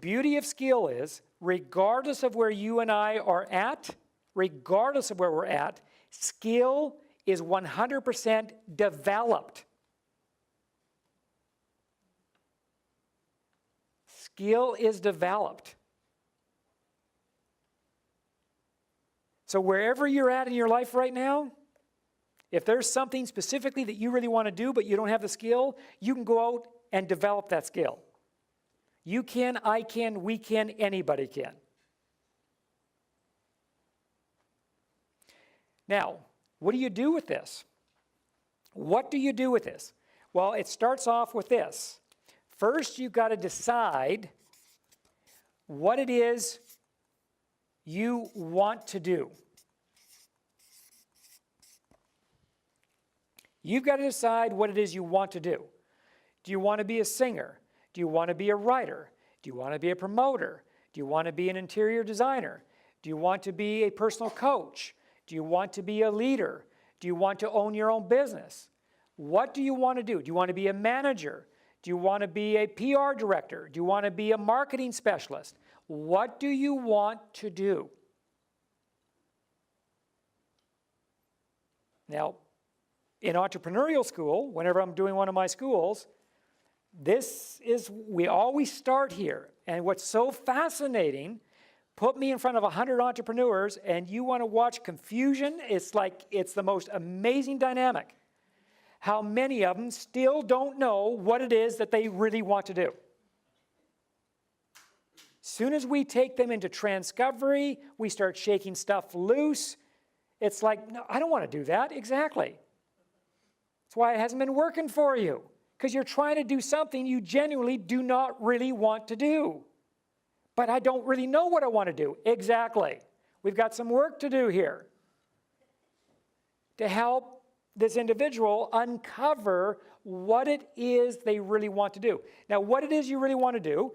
beauty of skill is, regardless of where you and I are at, regardless of where we're at, skill is 100% developed. Skill is developed. So wherever you're at in your life right now, if there's something specifically that you really want to do but you don't have the skill, you can go out and develop that skill. You can, I can, we can, anybody can. Now, what do you do with this? What do you do with this? Well, it starts off with this. First, you've got to decide what it is you want to do. You've got to decide what it is you want to do. Do you want to be a singer? Do you want to be a writer? Do you want to be a promoter? Do you want to be an interior designer? Do you want to be a personal coach? Do you want to be a leader? Do you want to own your own business? What do you want to do? Do you want to be a manager? Do you want to be a PR director? Do you want to be a marketing specialist? What do you want to do? Now, in entrepreneurial school, whenever I'm doing one of my schools, we always start here. And what's so fascinating, put me in front of 100 entrepreneurs and you want to watch confusion, it's like it's the most amazing dynamic. How many of them still don't know what it is that they really want to do. Soon as we take them into Transcovery, we start shaking stuff loose. It's like, no, I don't want to do that. Exactly. That's why it hasn't been working for you. Because you're trying to do something you genuinely do not really want to do. But I don't really know what I want to do. Exactly. We've got some work to do here to help this individual uncover what it is they really want to do. Now, what it is you really want to do,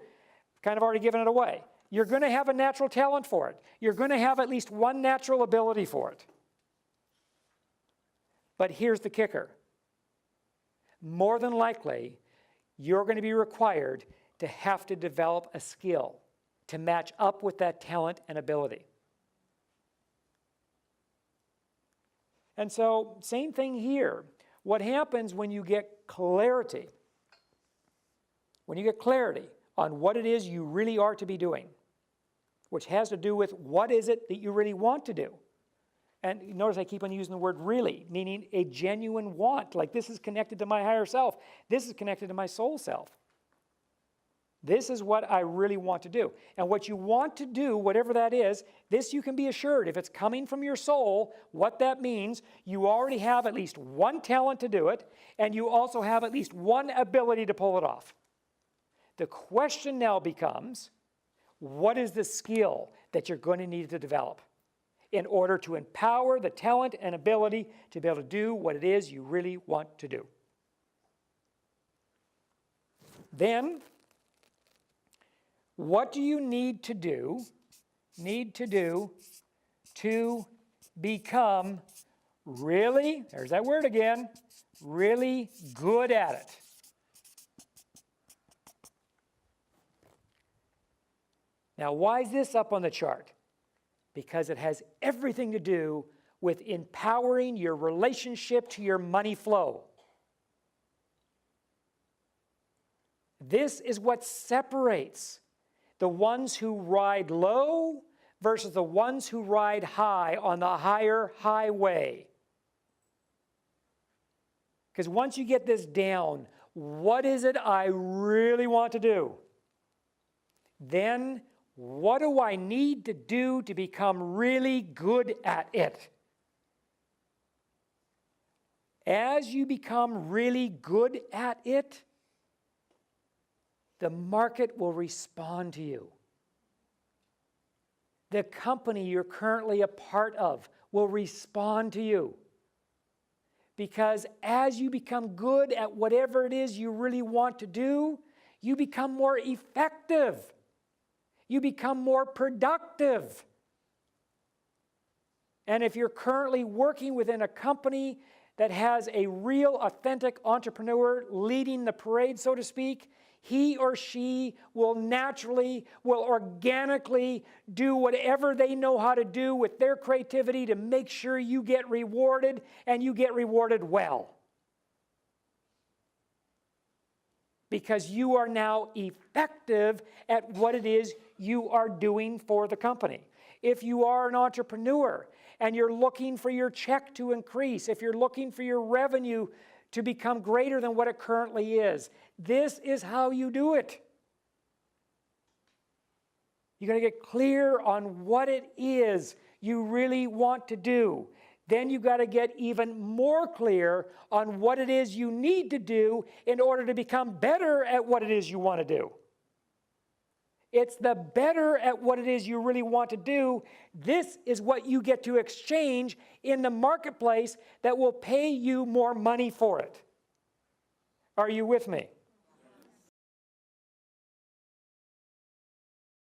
kind of already given it away. You're going to have a natural talent for it. You're going to have at least one natural ability for it. But here's the kicker. More than likely, you're going to be required to have to develop a skill to match up with that talent and ability. And so, same thing here. What happens when you get clarity? When you get clarity on what it is you really are to be doing, which has to do with what is it that you really want to do. And notice I keep on using the word really, meaning a genuine want. Like this is connected to my higher self. This is connected to my soul self. This is what I really want to do. And what you want to do, whatever that is, this you can be assured, if it's coming from your soul, what that means, you already have at least one talent to do it, and you also have at least one ability to pull it off. The question now becomes, what is the skill that you're going to need to develop in order to empower the talent and ability to be able to do what it is you really want to do? Then, what do you need to do to become really, there's that word again, really good at it? Now, why is this up on the chart? Because it has everything to do with empowering your relationship to your money flow. This is what separates the ones who ride low versus the ones who ride high on the higher highway. Because once you get this down, what is it I really want to do? Then what do I need to do to become really good at it? As you become really good at it, the market will respond to you. The company you're currently a part of will respond to you. Because as you become good at whatever it is you really want to do, you become more effective. You become more productive. And if you're currently working within a company that has a real, authentic entrepreneur leading the parade, so to speak, he or she will naturally, will organically do whatever they know how to do with their creativity to make sure you get rewarded, and you get rewarded well. Because you are now effective at what it is you are doing for the company. If you are an entrepreneur and you're looking for your check to increase, if you're looking for your revenue to become greater than what it currently is, this is how you do it. You're going to get clear on what it is you really want to do. Then you've got to get even more clear on what it is you need to do in order to become better at what it is you want to do. It's the better at what it is you really want to do. This is what you get to exchange in the marketplace that will pay you more money for it. Are you with me?